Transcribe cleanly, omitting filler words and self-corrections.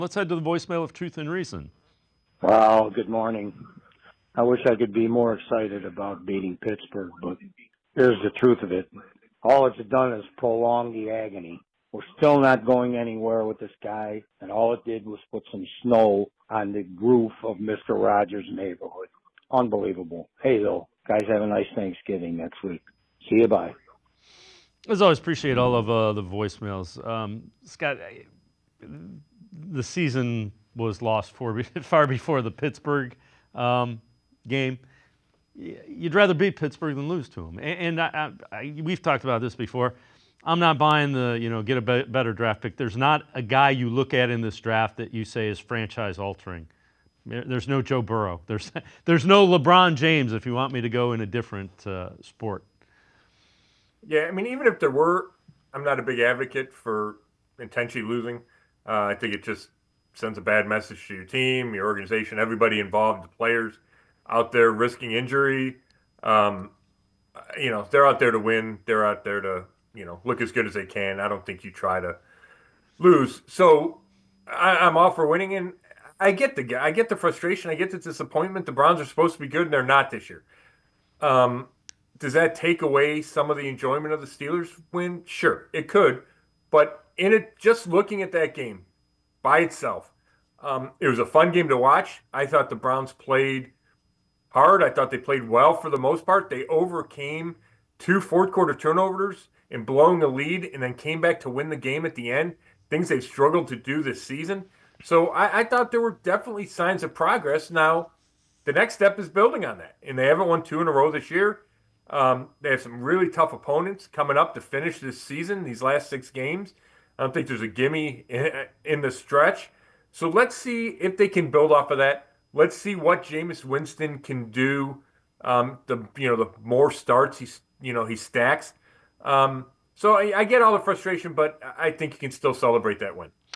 Let's head to the voicemail of Truth and Reason. Well, good morning. I wish I could be more excited about beating Pittsburgh, but here's the truth of it. All it's done is prolong the agony. We're still not going anywhere with this guy, and all it did was put some snow on the roof of Mr. Rogers' neighborhood. Unbelievable. Hey, though, guys, have a nice Thanksgiving next week. See you, bye. As always, appreciate all of the voicemails. Scott, the season was lost far before the Pittsburgh game. You'd rather beat Pittsburgh than lose to them. And we've talked about this before. I'm not buying the, get a better draft pick. There's not a guy you look at in this draft that you say is franchise altering. There's no Joe Burrow. There's no LeBron James if you want me to go in a different sport. Yeah, I mean, even if there were, I'm not a big advocate for intentionally losing. I think it just sends a bad message to your team, your organization, everybody involved, the players out there risking injury. They're out there to win. They're out there to, look as good as they can. I don't think you try to lose. So I'm all for winning, and I get the frustration. I get the disappointment. The Browns are supposed to be good, and they're not this year. Does that take away some of the enjoyment of the Steelers win? Sure, it could. But just looking at that game by itself, it was a fun game to watch. I thought the Browns played hard. I thought they played well for the most part. They overcame 2 fourth-quarter turnovers and blowing the lead and then came back to win the game at the end, things they've struggled to do this season. So I thought there were definitely signs of progress. Now, the next step is building on that. And they haven't won 2 in a row this year. They have some really tough opponents coming up to finish this season, these last 6 games. I don't think there's a gimme in the stretch. So let's see if they can build off of that. Let's see what Jameis Winston can do. The more starts he stacks. So I get all the frustration, but I think you can still celebrate that win.